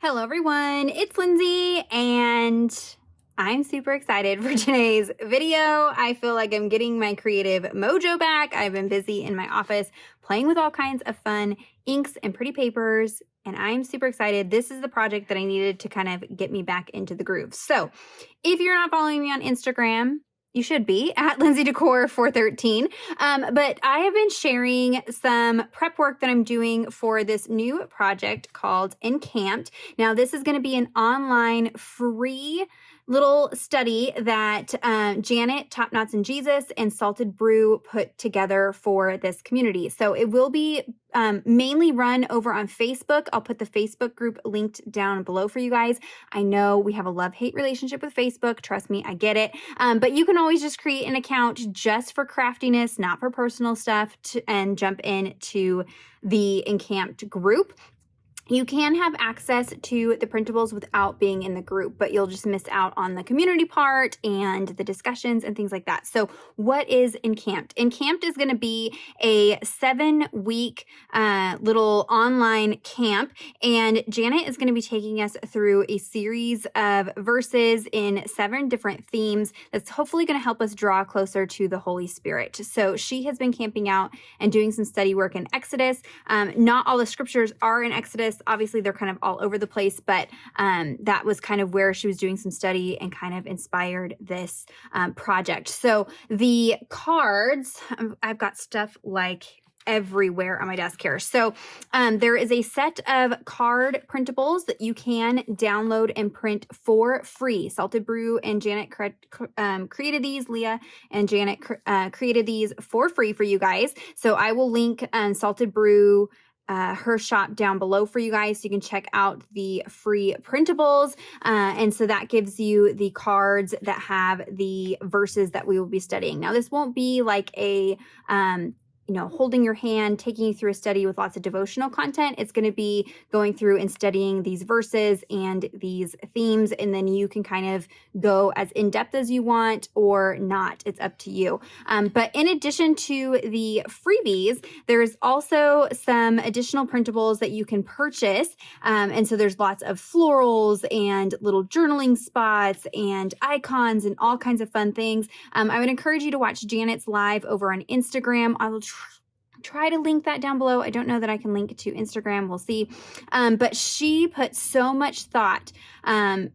Hello everyone, it's Lindsay and I'm super excited for today's video. I feel like I'm getting my creative mojo back. I've been busy in my office playing with all kinds of fun inks and pretty papers, and I'm super excited. This is the project that I needed to kind of get me back into the groove. So if you're not following me on Instagram, you should be at LindseyDecor 413. But I have been sharing some prep work that I'm doing for this new project called Encamped. Now, this is going to be an online free little study that Janet, Top Knots and Jesus, and Salted Brew put together for this community. So it will be mainly run over on Facebook. I'll put the Facebook group linked down below for you guys. I know we have a love-hate relationship with Facebook. Trust me, I get it. But you can always just create an account just for craftiness, not for personal stuff, and jump into the Encamped group. You can have access to the printables without being in the group, but you'll just miss out on the community part and the discussions and things like that. So what is Encamped? Encamped is going to be a 7-week little online camp, and Janet is going to be taking us through a series of verses in 7 different themes that's hopefully going to help us draw closer to the Holy Spirit. So she has been camping out and doing some study work in Exodus. Not all the scriptures are in Exodus. Obviously, they're kind of all over the place, but that was kind of where she was doing some study and kind of inspired this project. So the cards, I've got stuff like everywhere on my desk here. So there is a set of card printables that you can download and print for free. Salted Brew and Janet created these. Leah and Janet created these for free for you guys. So I will link Salted Brew her shop down below for you guys so you can check out the free printables. And so that gives you the cards that have the verses that we will be studying. Now, this won't be like a holding your hand, taking you through a study with lots of devotional content. It's going to be going through and studying these verses and these themes, and then you can kind of go as in-depth as you want or not. It's up to you. But in addition to the freebies, there's also some additional printables that you can purchase. And so there's lots of florals and little journaling spots and icons and all kinds of fun things. I would encourage you to watch Janet's live over on Instagram. I will try to link that down below. I don't know that I can link to Instagram. We'll see. But she put so much thought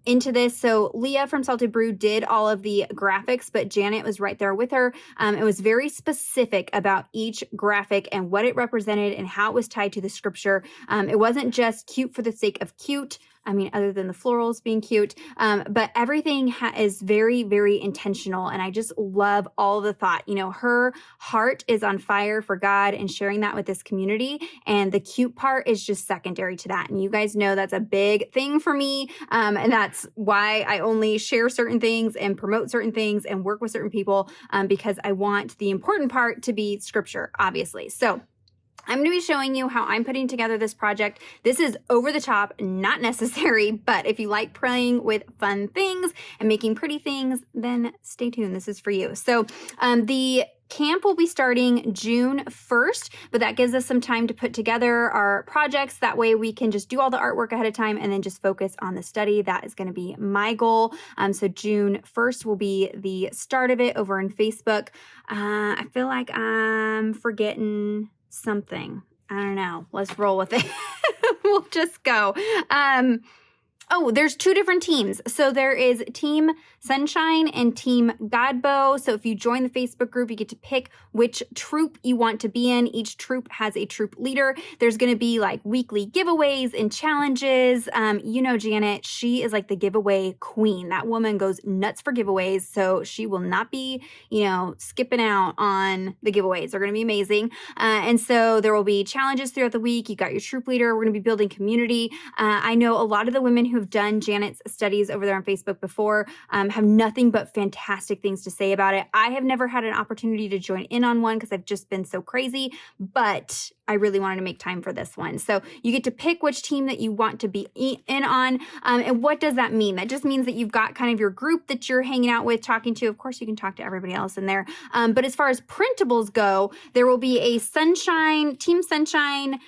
into this. So Leah from Salted Brew did all of the graphics, but Janet was right there with her. It was very specific about each graphic and what it represented and how it was tied to the scripture. It wasn't just cute for the sake of cute. I mean, other than the florals being cute, but everything is very, very intentional. And I just love all the thought. Her heart is on fire for God and sharing that with this community. And the cute part is just secondary to that. And you guys know that's a big thing for me. And that's why I only share certain things and promote certain things and work with certain people, because I want the important part to be scripture, obviously. So I'm going to be showing you how I'm putting together this project. This is over the top, not necessary, but if you like playing with fun things and making pretty things, then stay tuned. This is for you. So the camp will be starting June 1st, but that gives us some time to put together our projects. That way we can just do all the artwork ahead of time and then just focus on the study. That is going to be my goal. So June 1st will be the start of it over on Facebook. I feel like I'm forgetting something. I don't know. Let's roll with it. We'll just go. Oh, there's 2 different teams. So there is Team Sunshine and Team Godbow. So if you join the Facebook group, you get to pick which troop you want to be in. Each troop has a troop leader. There's going to be like weekly giveaways and challenges. Janet, she is like the giveaway queen. That woman goes nuts for giveaways. So she will not be, skipping out on the giveaways. They're going to be amazing. And so there will be challenges throughout the week. You got your troop leader. We're going to be building community. I know a lot of the women who have done Janet's studies over there on Facebook before have nothing but fantastic things to say about it. I have never had an opportunity to join in on one because I've just been so crazy, but I really wanted to make time for this one. So you get to pick which team that you want to be in on. And what does that mean? That just means that you've got kind of your group that you're hanging out with, talking to. Of course, you can talk to everybody else in there. But as far as printables go, there will be a Team Sunshine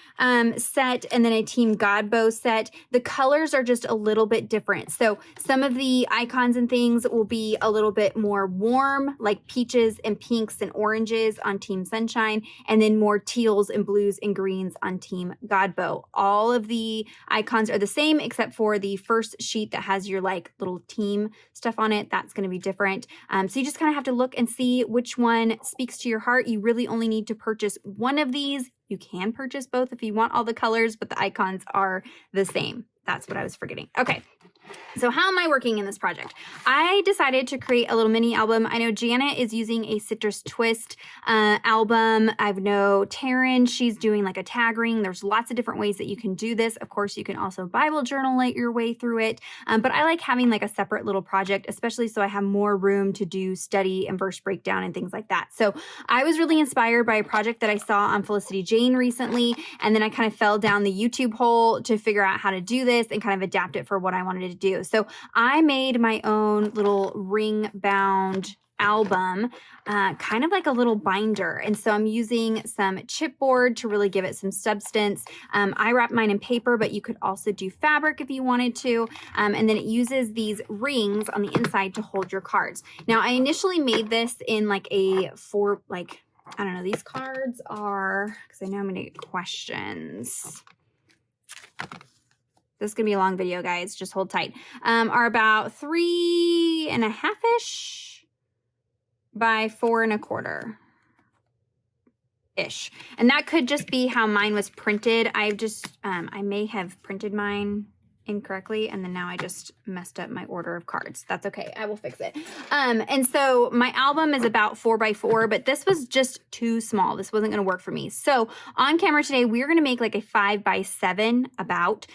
set and then a Team Godbow set. The colors are just a little bit different. So some of the icons and things will be a little bit more warm, like peaches and pinks and oranges on Team Sunshine, and then more teals and blues and greens on Team Godbow. All of the icons are the same except for the first sheet that has your like little team stuff on it. That's going to be different. So you just kind of have to look and see which one speaks to your heart. You really only need to purchase one of these. You can purchase both if you want all the colors, but the icons are the same. That's what I was forgetting. Okay. So how am I working in this project? I decided to create a little mini album. I know Janet is using a Citrus Twist album. I know Taryn, she's doing like a tag ring. There's lots of different ways that you can do this. Of course, you can also Bible journal your way through it. But I like having like a separate little project, especially so I have more room to do study and verse breakdown and things like that. So I was really inspired by a project that I saw on Felicity Jane recently. And then I kind of fell down the YouTube hole to figure out how to do this and kind of adapt it for what I wanted to do. So I made my own little ring bound album, kind of like a little binder. And so I'm using some chipboard to really give it some substance. I wrapped mine in paper, but you could also do fabric if you wanted to. And then it uses these rings on the inside to hold your cards. Now I initially made this in like I don't know, these cards are, because I know I'm going to get questions. This is going to be a long video, guys. Just hold tight. Are about 3.5-ish by 4.25-ish. And that could just be how mine was printed. I may have printed mine incorrectly, and then now I just messed up my order of cards. That's okay. I will fix it. And so my album is about 4x4, but this was just too small. This wasn't going to work for me. So on camera today, we're going to make like a 5x7 about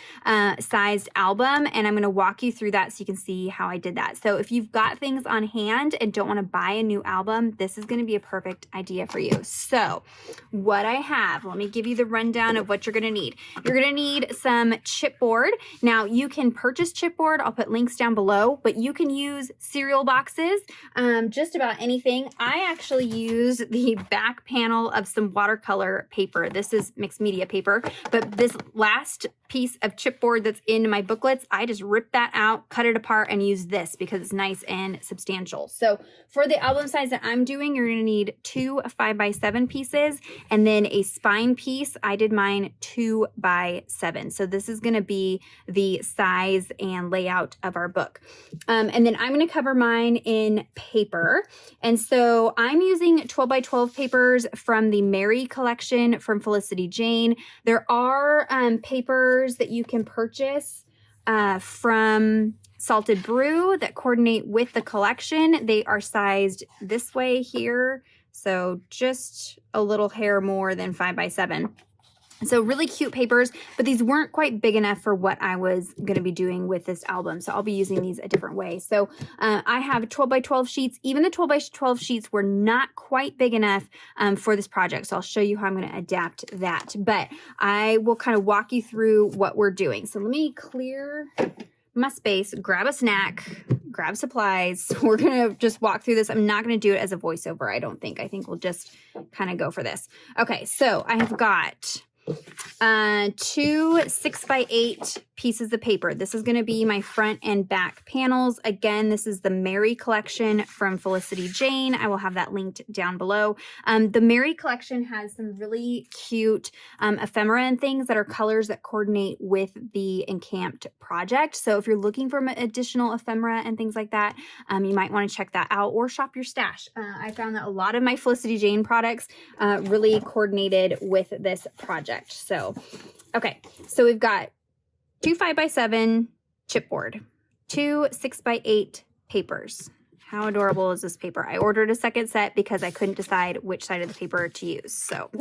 sized album, and I'm going to walk you through that so you can see how I did that. So if you've got things on hand and don't want to buy a new album, this is going to be a perfect idea for you. So what I have, let me give you the rundown of what you're going to need. You're going to need some chipboard. Now, you can purchase chipboard. I'll put links down below, but you can use cereal boxes, just about anything. I actually use the back panel of some watercolor paper. This is mixed media paper, but this last piece of chipboard that's in my booklets, I just rip that out, cut it apart, and use this because it's nice and substantial. So for the album size that I'm doing, you're going to need 2 5x7 pieces and then a spine piece. I did mine 2x7. So this is going to be the size and layout of our book. And then I'm going to cover mine in paper. And so I'm using 12x12 papers from the Mary collection from Felicity Jane. There are papers that you can purchase from Salted Brew that coordinate with the collection. They are sized this way here, so just a little hair more than 5x7. So really cute papers, but these weren't quite big enough for what I was going to be doing with this album. So I'll be using these a different way. So I have 12x12 sheets. Even the 12x12 sheets were not quite big enough for this project. So I'll show you how I'm going to adapt that. But I will kind of walk you through what we're doing. So let me clear my space, grab a snack, grab supplies. We're going to just walk through this. I'm not going to do it as a voiceover, I don't think. I think we'll just kind of go for this. Okay, so I have got 2 6x8 pieces of paper. This is going to be my front and back panels. Again, this is the Mary collection from Felicity Jane. I will have that linked down below. The Mary collection has some really cute ephemera and things that are colors that coordinate with the Encamped project. So if you're looking for additional ephemera and things like that, you might want to check that out or shop your stash. I found that a lot of my Felicity Jane products really coordinated with this project. So, okay, so we've got 2 5x7 chipboard, 2 6x8 papers. How adorable is this paper? I ordered a second set because I couldn't decide which side of the paper to use. So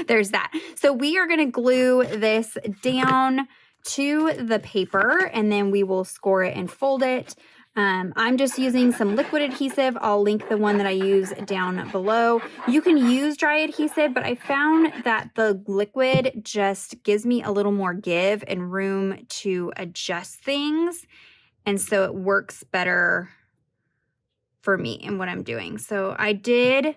there's that. So we are going to glue this down to the paper, and then we will score it and fold it. I'm just using some liquid adhesive. I'll link the one that I use down below. You can use dry adhesive, but I found that the liquid just gives me a little more give and room to adjust things. And so it works better for me and what I'm doing. So I did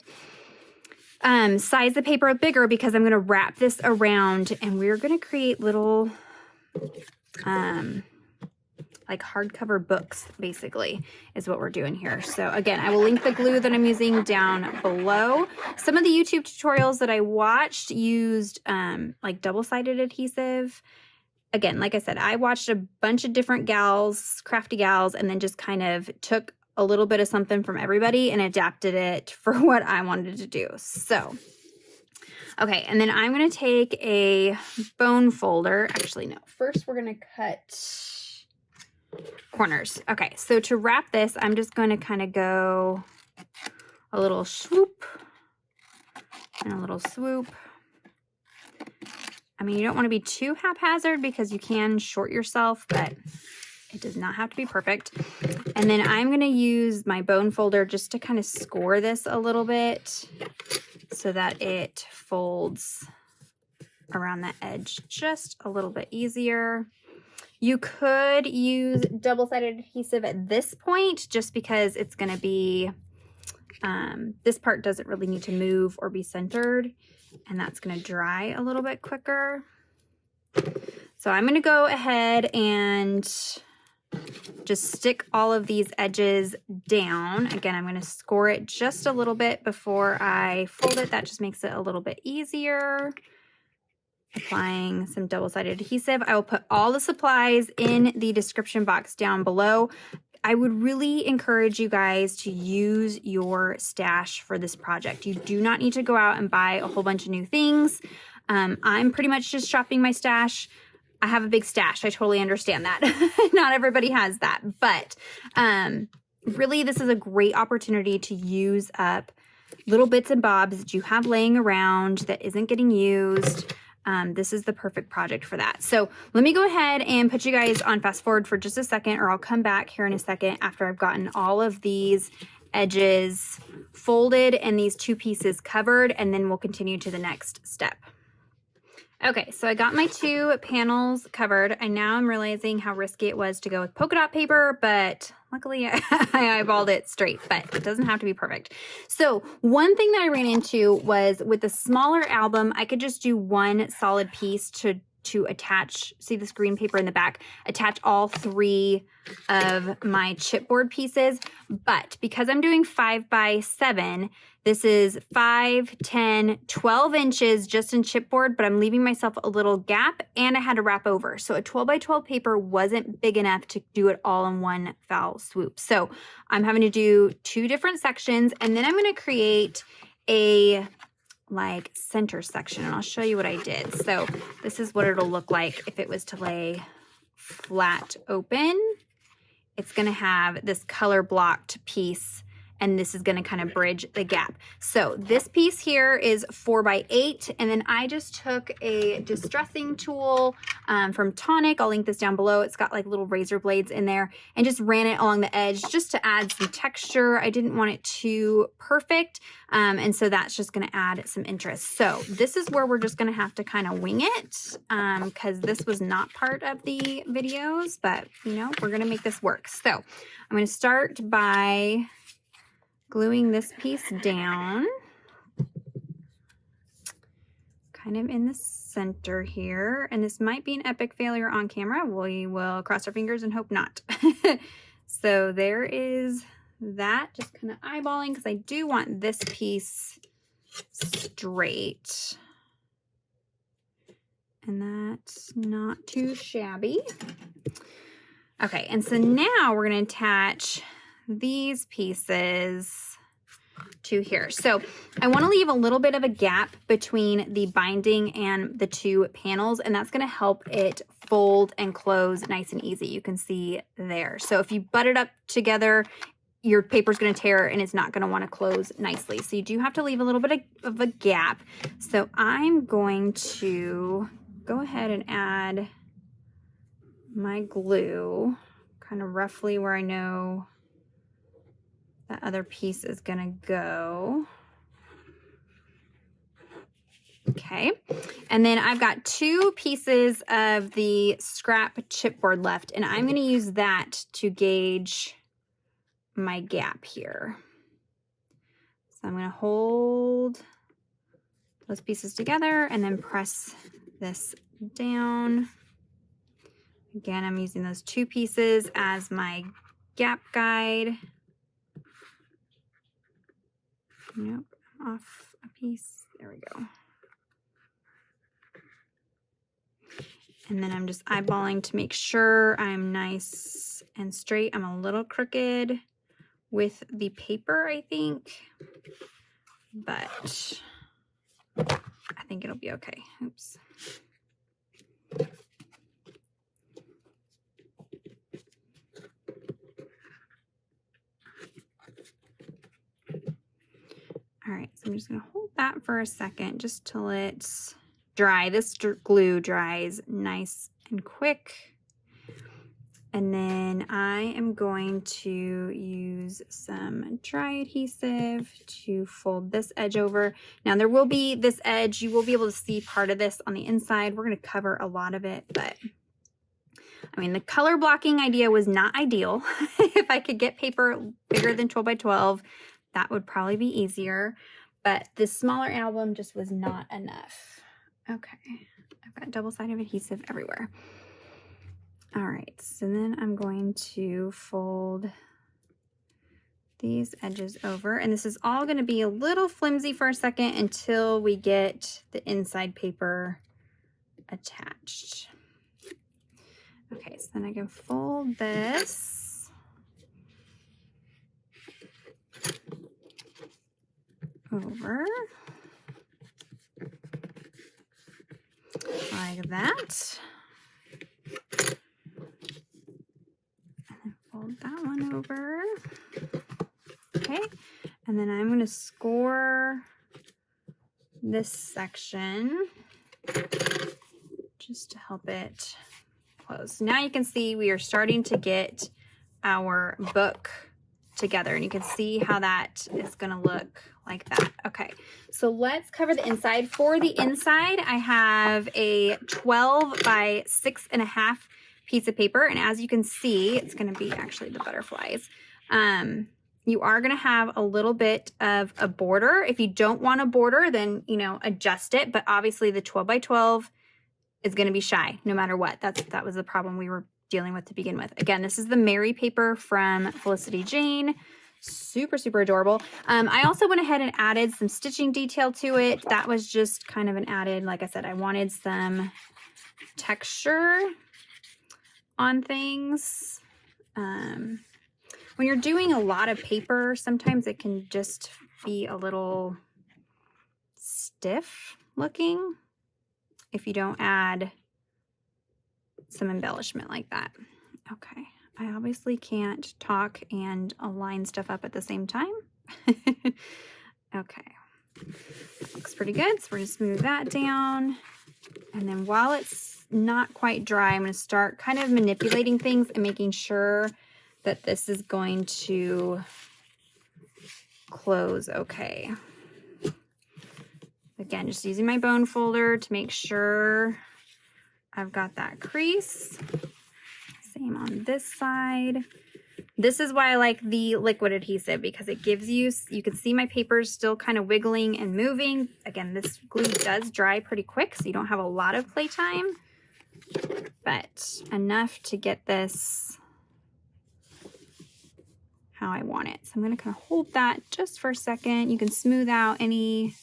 size the paper up bigger because I'm going to wrap this around and we're going to create little like hardcover books, basically, is what we're doing here. So again, I will link the glue that I'm using down below. Some of the YouTube tutorials that I watched used like double-sided adhesive. Again, like I said, I watched a bunch of different gals, crafty gals, and then just kind of took a little bit of something from everybody and adapted it for what I wanted to do. So, okay, and then I'm going to take a bone folder. Actually, no. First, we're going to cut corners. Okay, so to wrap this, I'm just going to kind of go a little swoop and a little swoop. I mean, you don't want to be too haphazard because you can short yourself, but it does not have to be perfect. And then I'm going to use my bone folder just to kind of score this a little bit so that it folds around the edge just a little bit easier. You could use double-sided adhesive at this point just because it's going to be, this part doesn't really need to move or be centered, and that's going to dry a little bit quicker. So I'm going to go ahead and just stick all of these edges down. Again, I'm going to score it just a little bit before I fold it. That just makes it a little bit easier. Applying some double-sided adhesive. I will put all the supplies in the description box down below. I would really encourage you guys to use your stash for this project. You do not need to go out and buy a whole bunch of new things. I'm pretty much just shopping my stash. I have a big stash. I totally understand that. Not everybody has that. But really, this is a great opportunity to use up little bits and bobs that you have laying around that isn't getting used. This is the perfect project for that. So let me go ahead and put you guys on fast forward for just a second, or I'll come back here in a second after I've gotten all of these edges folded and these two pieces covered, and then we'll continue to the next step. Okay, so I got my two panels covered, and now I'm realizing how risky it was to go with polka dot paper, but luckily I eyeballed it straight, but it doesn't have to be perfect. So one thing that I ran into was with the smaller album, I could just do one solid piece to attach, see this green paper in the back, attach all three of my chipboard pieces. But because I'm doing 5 by 7, this is 5, 10, 12 inches just in chipboard, but I'm leaving myself a little gap and I had to wrap over. So a 12 by 12 paper wasn't big enough to do it all in one foul swoop. So I'm having to do 2 different sections, and then I'm going to create a like center section, and I'll show you what I did. So this is what it'll look like if it was to lay flat open. It's going to have this color blocked piece, and this is going to kind of bridge the gap. So this piece here is 4 by 8, and then I just took a distressing tool from Tonic. I'll link this down below. It's got like little razor blades in there, and just ran it along the edge just to add some texture. I didn't want it too perfect, and so that's just going to add some interest. So this is where we're just going to have to kind of wing it, because this was not part of the videos, but you know, we're going to make this work. So I'm going to start by gluing this piece down, kind of in the center here. And this might be an epic failure on camera. We will cross our fingers and hope not. So there is that, just kind of eyeballing, because I do want this piece straight. And that's not too shabby. Okay, and so now we're going to attach these pieces to here. So I want to leave a little bit of a gap between the binding and the 2 panels, and that's going to help it fold and close nice and easy. You can see there. So if you butt it up together, your paper's going to tear and it's not going to want to close nicely. So you do have to leave a little bit of a gap. So I'm going to go ahead and add my glue kind of roughly where I know that other piece is gonna go. Okay, and then I've got 2 pieces of the scrap chipboard left, and I'm gonna use that to gauge my gap here. So I'm gonna hold those pieces together and then press this down. Again, I'm using those 2 pieces as my gap guide. Nope, off a piece. There we go. And then I'm just eyeballing to make sure I'm nice and straight. I'm a little crooked with the paper, I think, but I think it'll be okay. Oops. All right, so I'm just gonna hold that for a second just till it's dry. This glue dries nice and quick. And then I am going to use some dry adhesive to fold this edge over. Now there will be this edge, you will be able to see part of this on the inside. We're gonna cover a lot of it, but I mean, the color blocking idea was not ideal. If I could get paper bigger than 12 by 12, that would probably be easier, but this smaller album just was not enough. Okay, I've got double-sided adhesive everywhere. All right, so then I'm going to fold these edges over, and this is all going to be a little flimsy for a second until we get the inside paper attached. Okay, so then I can fold this over like that. And then fold that one over. Okay, and then I'm going to score this section just to help it close. Now you can see we are starting to get our book together, and you can see how that is going to look like that. Okay, so let's cover the inside. For the inside, I have a 12 by 6.5 piece of paper, and as you can see, it's going to be actually the butterflies. You are going to have a little bit of a border. If you don't want a border, then, you know, adjust it, but obviously the 12 by 12 is going to be shy no matter what. That was the problem we were dealing with to begin with. Again, this is the Mary paper from Felicity Jane. Super, super adorable. I also went ahead and added some stitching detail to it. That was just kind of an added, like I said, I wanted some texture on things. When you're doing a lot of paper, sometimes it can just be a little stiff looking if you don't add some embellishment like that. Okay, I obviously can't talk and align stuff up at the same time. Okay, that looks pretty good. So we're gonna smooth that down. And then while it's not quite dry, I'm gonna start kind of manipulating things and making sure that this is going to close okay. Again, just using my bone folder to make sure I've got that crease. Same on this side. This is why I like the liquid adhesive, because it gives you, you can see my paper's still kind of wiggling and moving. Again, this glue does dry pretty quick, so you don't have a lot of playtime, but enough to get this how I want it. So I'm gonna kind of hold that just for a second. You can smooth out any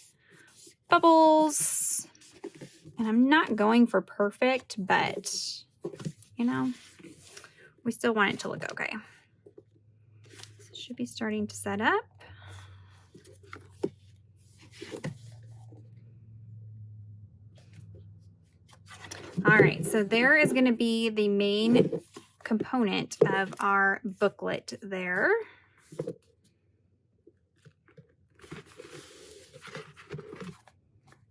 bubbles. And I'm not going for perfect, but you know, we still want it to look okay. So it should be starting to set up. All right, so there is going to be the main component of our booklet there.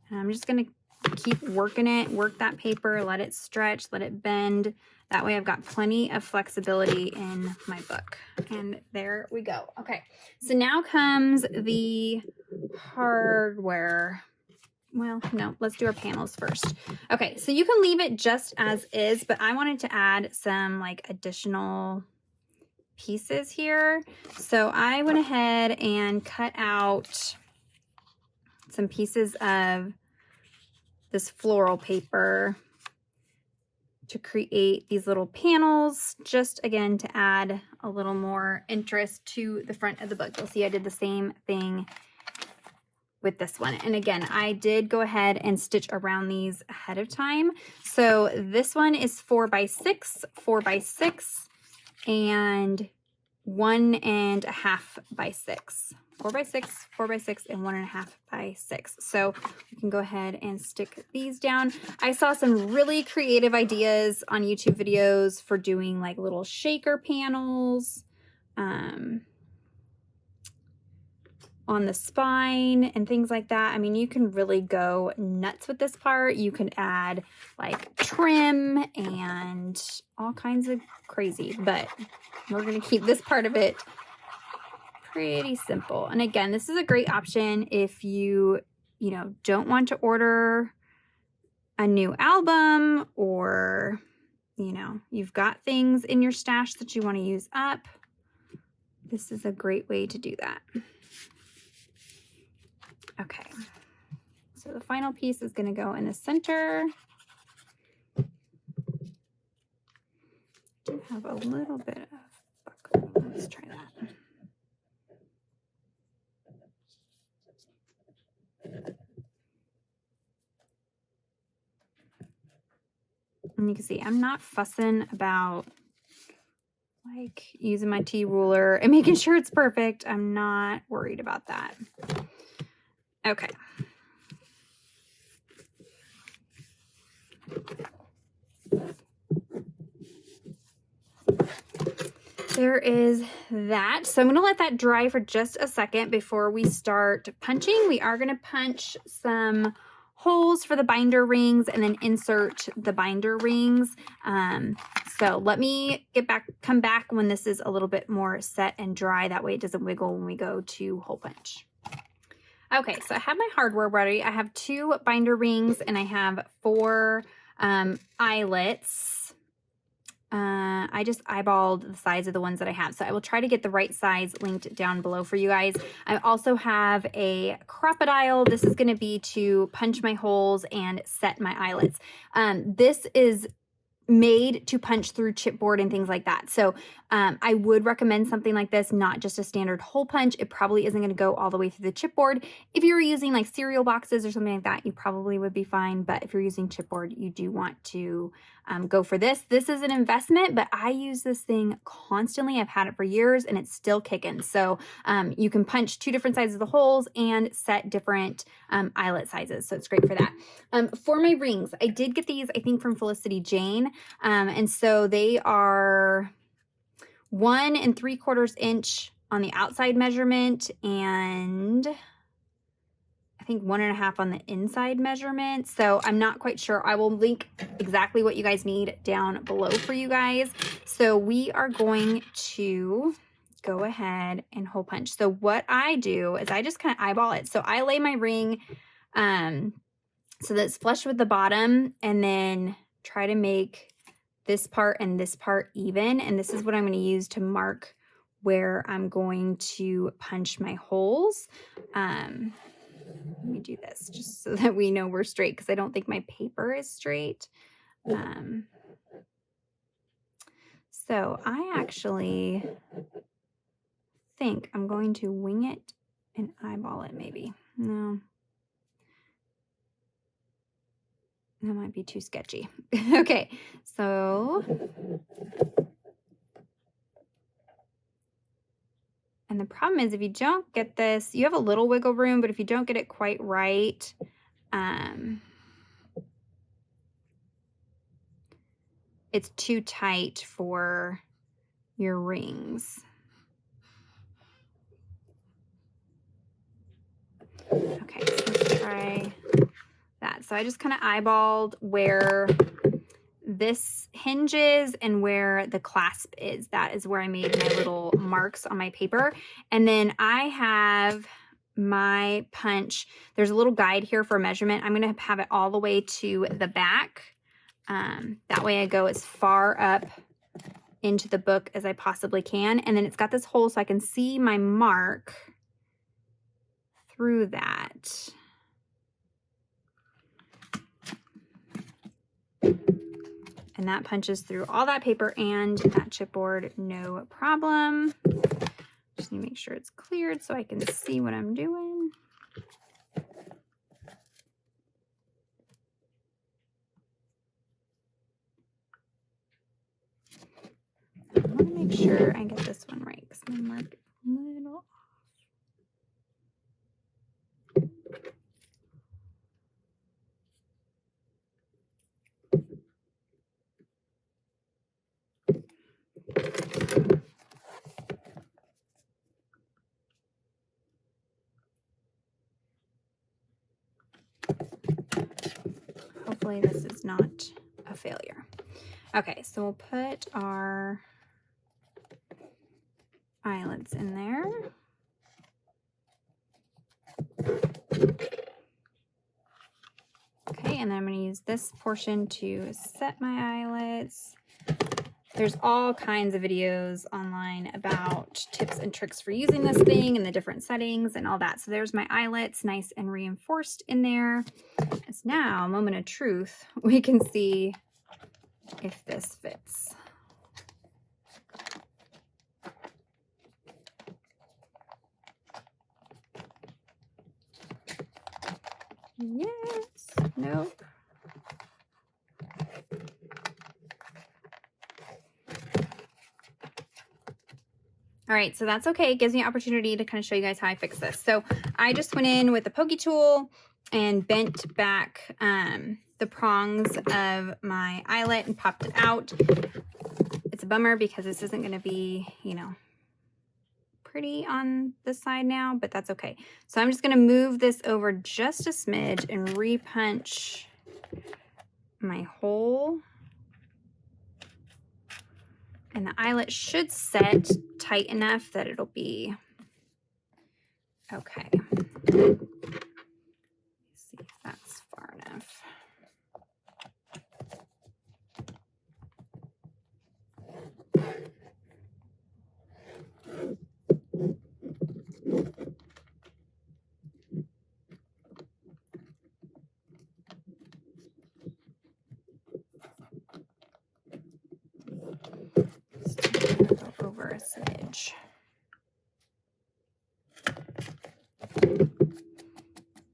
And I'm just going to keep working it, work that paper, let it stretch, let it bend That way I've got plenty of flexibility in my book. And there we go. Okay, so now comes the hardware. Well, no, let's do our panels first. Okay, so you can leave it just as is, but I wanted to add some like additional pieces here. So I went ahead and cut out some pieces of this floral paper to create these little panels, just again to add a little more interest to the front of the book. You'll see I did the same thing with this one. And again, I did go ahead and stitch around these ahead of time. So this one is 4x6, 4x6, and 1.5 by 6. 4x6, 4x6, and 1.5 by 6. So you can go ahead and stick these down. I saw some really creative ideas on YouTube videos for doing like little shaker panels on the spine and things like that. I mean, you can really go nuts with this part. You can add like trim and all kinds of crazy, but we're going to keep this part of it pretty simple. And again, this is a great option if you don't want to order a new album, or you've got things in your stash that you want to use up. This is a great way to do that. Okay, so the final piece is going to go in the center. Do have a little bit of buckle. Let's try that. And you can see I'm not fussing about like using my T-ruler and making sure it's perfect. I'm not worried about that. Okay. There is that. So I'm going to let that dry for just a second before we start punching. We are going to punch some holes for the binder rings and then insert the binder rings. So let me come back when this is a little bit more set and dry. That way it doesn't wiggle when we go to hole punch. Okay, so I have my hardware ready. I have 2 binder rings and I have 4 eyelets. I just eyeballed the size of the ones that I have. So I will try to get the right size linked down below for you guys. I also have a crocodile. This is going to be to punch my holes and set my eyelets. This is made to punch through chipboard and things like that. So I would recommend something like this, not just a standard hole punch. It probably isn't going to go all the way through the chipboard. If you were using like cereal boxes or something like that, you probably would be fine. But if you're using chipboard, you do want to go for this. This is an investment, but I use this thing constantly. I've had it for years and it's still kicking. So you can punch 2 different sizes of the holes and set different eyelet sizes. So it's great for that. For my rings, I did get these, I think, from Felicity Jane. And so they are 1 3/4 inch on the outside measurement and I think 1.5 on the inside measurement. So I'm not quite sure. I will link exactly what you guys need down below for you guys. So we are going to go ahead and hole punch. So what I do is I just kind of eyeball it. So I lay my ring so that it's flush with the bottom and then try to make this part and this part even. And this is what I'm going to use to mark where I'm going to punch my holes. Let me do this just so that we know we're straight, because I don't think my paper is straight. So I actually think I'm going to wing it and eyeball it maybe. No. That might be too sketchy. Okay, so. And the problem is if you don't get this, you have a little wiggle room, but if you don't get it quite right, it's too tight for your rings. Okay, so let's try that. So I just kind of eyeballed where this hinges and where the clasp is. That is where I made my little marks on my paper. And then I have my punch. There's a little guide here for measurement. I'm going to have it all the way to the back. That way I go as far up into the book as I possibly can. And then it's got this hole so I can see my mark through that. And that punches through all that paper and that chipboard, no problem. Just need to make sure it's cleared so I can see what I'm doing. I want to make sure I get this one right because my mark is a little off. Hopefully this is not a failure. Okay, so we'll put our eyelets in there. Okay, and then I'm going to use this portion to set my eyelets. There's all kinds of videos online about tips and tricks for using this thing and the different settings and all that. So there's my eyelets, nice and reinforced in there. It's now, moment of truth, we can see if this fits. Yes, nope. All right, so that's okay. It gives me an opportunity to kind of show you guys how I fix this. So I just went in with the pokey tool and bent back the prongs of my eyelet and popped it out. It's a bummer because this isn't going to be, you know, pretty on this side now, but that's okay. So I'm just going to move this over just a smidge and repunch my hole. And the eyelet should set tight enough that it'll be okay. Let's see if that's far enough. Go over a smidge.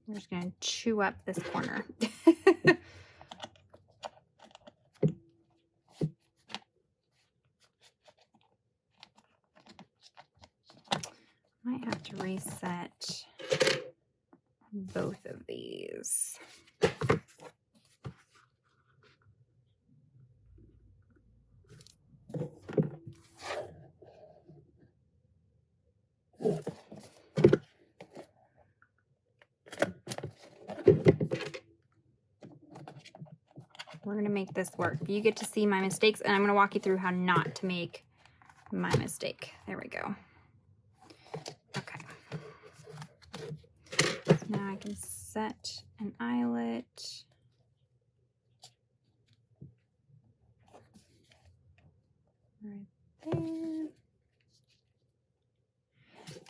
I'm just going to chew up this corner. Might have to reset both of these. We're going to make this work. You get to see my mistakes, and I'm going to walk you through how not to make my mistake. There we go. Okay. So now I can set an eyelet. Right there.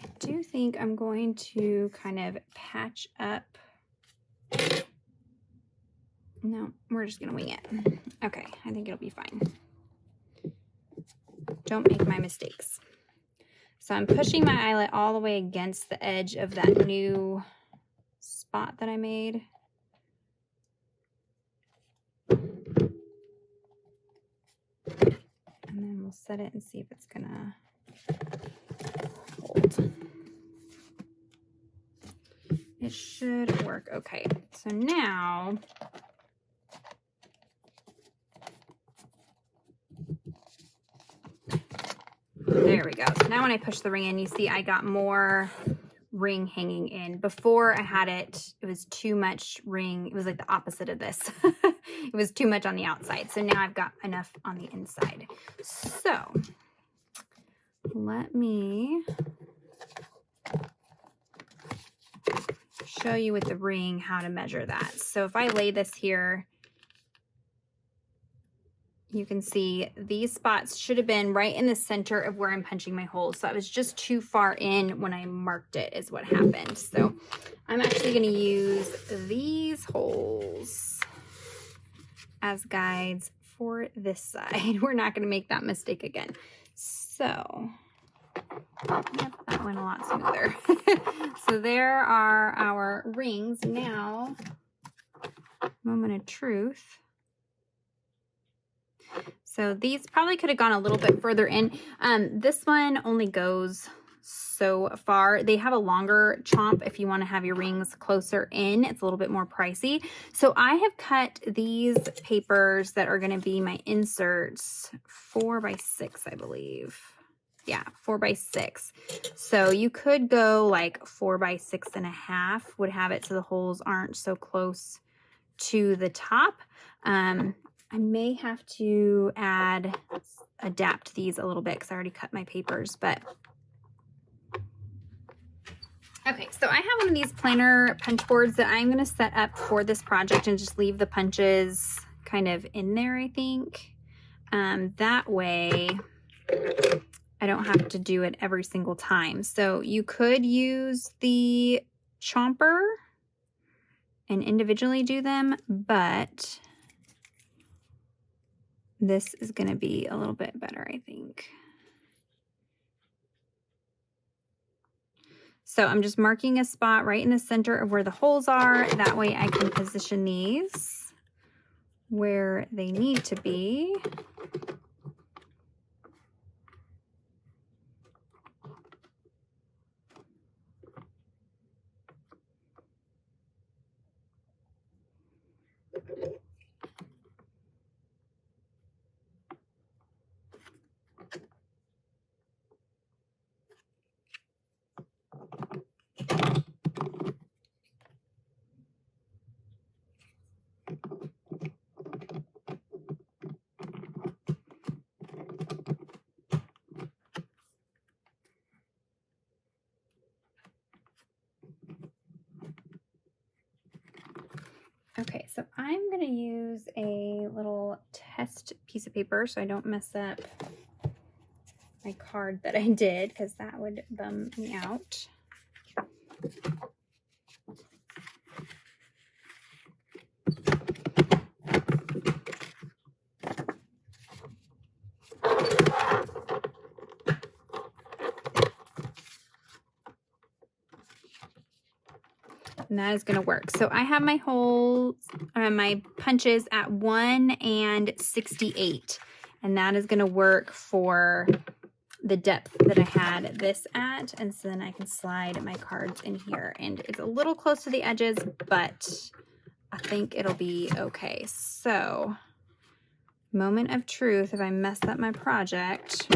I do think I'm going to kind of patch up. No, we're just going to wing it. Okay, I think it'll be fine. Don't make my mistakes. So I'm pushing my eyelet all the way against the edge of that new spot that I made. And then we'll set it and see if it's going to hold. It should work okay. So now there we go. So now when I push the ring in, you see I got more ring hanging in. Before I had it was too much ring. It was like the opposite of this. It was too much on the outside. So now I've got enough on the inside. So let me show you with the ring how to measure that. So if I lay this here, you can see these spots should have been right in the center of where I'm punching my holes. So I was just too far in when I marked it is what happened. So I'm actually going to use these holes as guides for this side. We're not going to make that mistake again. So, yep, that went a lot smoother. So there are our rings. Now, moment of truth. So these probably could have gone a little bit further in. This one only goes so far. They have a longer chomp if you want to have your rings closer in. It's a little bit more pricey. So I have cut these papers that are going to be my inserts 4x6, I believe. Yeah, 4x6. So you could go like 4x6.5 would have it so the holes aren't so close to the top. I may have to adapt these a little bit because I already cut my papers, but okay, so I have one of these planner punch boards that I'm going to set up for this project and just leave the punches kind of in there, I think. That way I don't have to do it every single time. So you could use the chomper and individually do them, but this is going to be a little bit better, I think. So I'm just marking a spot right in the center of where the holes are. That way I can position these where they need to be. Okay, so I'm going to use a little test piece of paper so I don't mess up my card that I did, because that would bum me out. And that is going to work. So I have my holes, my punches at 1 and 68. And that is going to work for the depth that I had this at. And so then I can slide my cards in here. And it's a little close to the edges, but I think it'll be okay. So, moment of truth, if I mess up my project.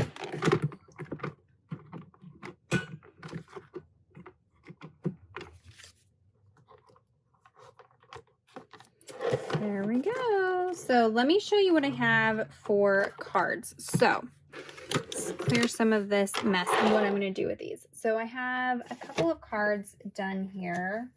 There we go. So let me show you what I have for cards. So let's clear some of this mess and what I'm going to do with these. So I have a couple of cards done here.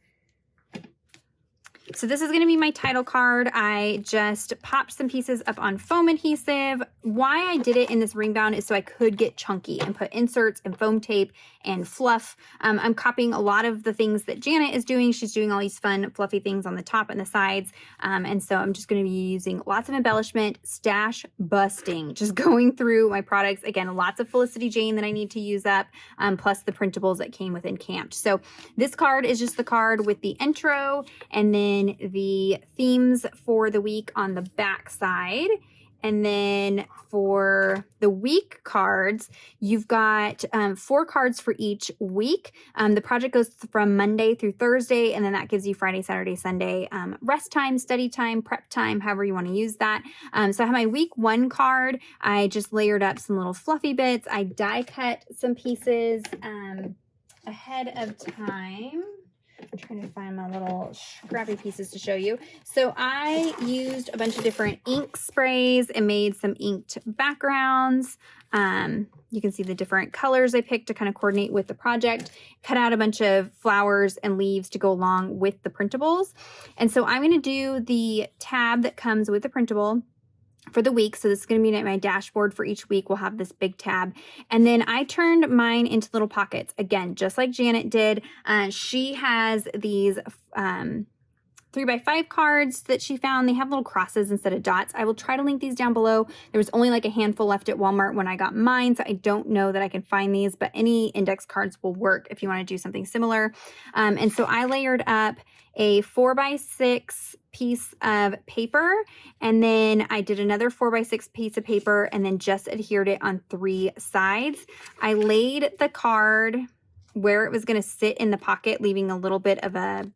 So this is going to be my title card. I just popped some pieces up on foam adhesive. Why I did it in this ring bound is so I could get chunky and put inserts and foam tape and fluff. I'm copying a lot of the things that Janet is doing. She's doing all these fun fluffy things on the top and the sides. And so I'm just going to be using lots of embellishment, stash busting, just going through my products. Again, lots of Felicity Jane that I need to use up, plus the printables that came with Encamped. So this card is just the card with the intro and then the themes for the week on the back side. And then for the week cards, you've got 4 cards for each week. The project goes from Monday through Thursday, and then that gives you Friday, Saturday, Sunday, rest time, study time, prep time, however you want to use that. So I have my week 1 card. I just layered up some little fluffy bits. I die cut some pieces. ahead of time. I'm trying to find my little scrappy pieces to show you. So I used a bunch of different ink sprays and made some inked backgrounds. You can see the different colors I picked to kind of coordinate with the project. Cut out a bunch of flowers and leaves to go along with the printables. And so I'm going to do the tab that comes with the printable for the week. So this is going to be my dashboard for each week. We'll have this big tab. And then I turned mine into little pockets. Again, just like Janet did. She has these 3x5 cards that she found. They have little crosses instead of dots. I will try to link these down below. There was only like a handful left at Walmart when I got mine, so I don't know that I can find these, but any index cards will work if you want to do something similar. And so I layered up a 4x6 piece of paper, and then I did another 4x6 piece of paper and then just adhered it on 3 sides. I laid the card where it was going to sit in the pocket, leaving a little bit of a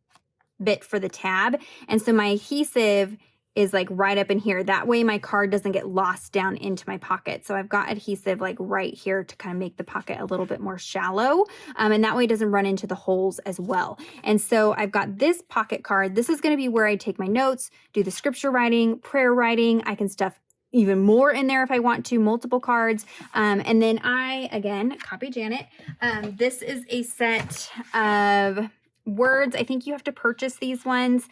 bit for the tab. And so my adhesive is like right up in here. That way my card doesn't get lost down into my pocket. So I've got adhesive like right here to kind of make the pocket a little bit more shallow. And that way it doesn't run into the holes as well. And so I've got this pocket card. This is going to be where I take my notes, do the scripture writing, prayer writing. I can stuff even more in there if I want to, multiple cards. And then I, again, copy Janet. This is a set of words. I think you have to purchase these ones.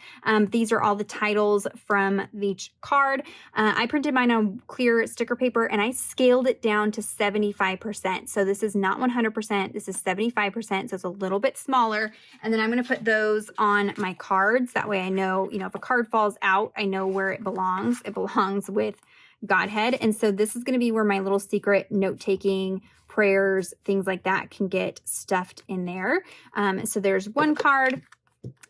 These are all the titles from each card. I printed mine on clear sticker paper and I scaled it down to 75%. So this is not 100%. This is 75%. So it's a little bit smaller. And then I'm going to put those on my cards. That way I know, if a card falls out, I know where it belongs. It belongs with Godhead. And so this is going to be where my little secret note-taking, prayers, things like that can get stuffed in there. So there's one card.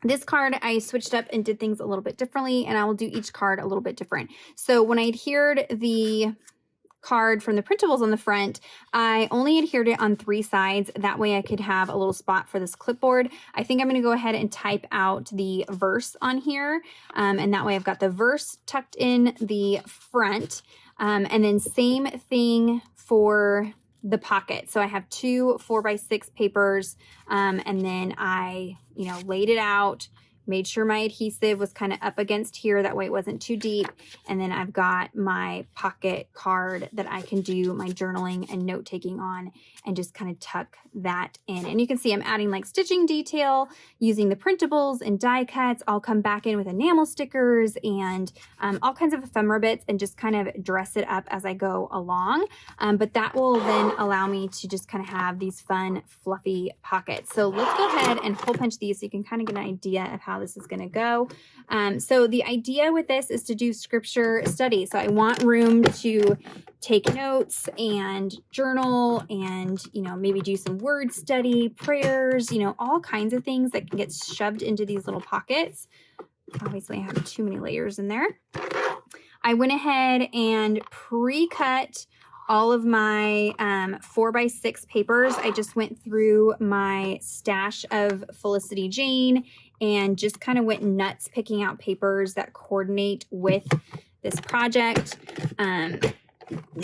This card, I switched up and did things a little bit differently, and I will do each card a little bit different. So when I adhered the card from the printables on the front, I only adhered it on 3 sides. That way I could have a little spot for this clipboard. I think I'm going to go ahead and type out the verse on here. And that way I've got the verse tucked in the front. And then same thing for the pocket. So I have 2 4x6 papers. And then I, laid it out, made sure my adhesive was kind of up against here. That way it wasn't too deep. And then I've got my pocket card that I can do my journaling and note-taking on and just kind of tuck that in. And you can see I'm adding like stitching detail using the printables and die cuts. I'll come back in with enamel stickers and all kinds of ephemera bits and just kind of dress it up as I go along. But that will then allow me to just kind of have these fun, fluffy pockets. So let's go ahead and hole punch these so you can kind of get an idea of how this is going to go. So the idea with this is to do scripture study. So I want room to take notes and journal and, maybe do some word study, prayers, all kinds of things that can get shoved into these little pockets. Obviously I have too many layers in there. I went ahead and pre-cut all of my 4x6 papers. I just went through my stash of Felicity Jane and just kind of went nuts picking out papers that coordinate with this project.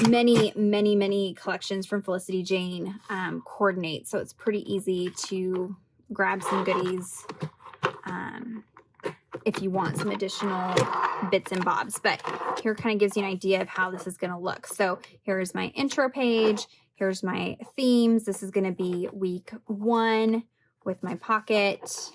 Many collections from Felicity Jane coordinate, so it's pretty easy to grab some goodies if you want some additional bits and bobs. But here kind of gives you an idea of how this is going to look. So here's my intro page. Here's my themes. This is going to be week 1 with my pocket.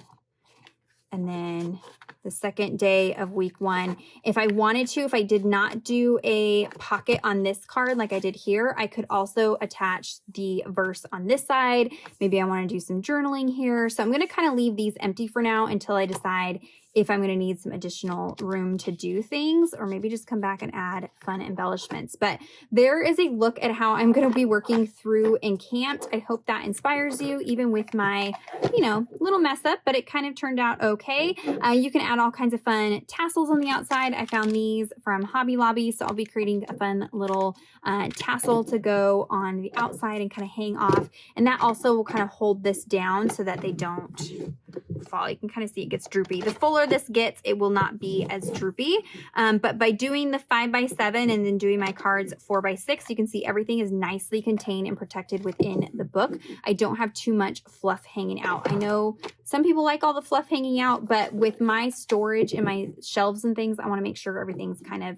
And then the second day of week 1. If I wanted to, if I did not do a pocket on this card like I did here, I could also attach the verse on this side. Maybe I want to do some journaling here. So I'm going to kind of leave these empty for now until I decide if I'm going to need some additional room to do things, or maybe just come back and add fun embellishments. But there is a look at how I'm going to be working through Encamped. I hope that inspires you, even with my, little mess up, but it kind of turned out okay. You can add all kinds of fun tassels on the outside. I found these from Hobby Lobby, so I'll be creating a fun little tassel to go on the outside and kind of hang off. And that also will kind of hold this down so that they don't fall. You can kind of see it gets droopy. The fuller this gets, it will not be as droopy. But by doing the 5x7 and then doing my cards 4x6, you can see everything is nicely contained and protected within the book. I don't have too much fluff hanging out. I know some people like all the fluff hanging out, but with my storage and my shelves and things, I want to make sure everything's kind of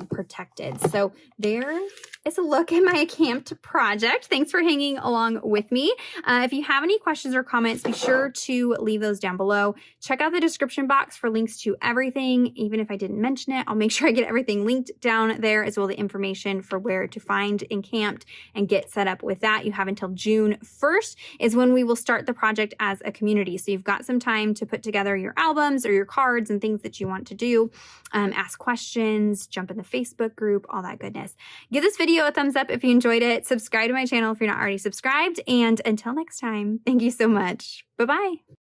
protected. So there is a look at my Encamped project. Thanks for hanging along with me. If you have any questions or comments, be sure to leave those down below. Check out the description box for links to everything. Even if I didn't mention it, I'll make sure I get everything linked down there, as well as the information for where to find Encamped and get set up with that. You have until June 1st is when we will start the project as a community. So you've got some time to put together your albums or your cards and things that you want to do. Ask questions, jump in the Facebook group, all that goodness. Give this video a thumbs up if you enjoyed it. Subscribe to my channel if you're not already subscribed. And until next time, thank you so much. Bye-bye.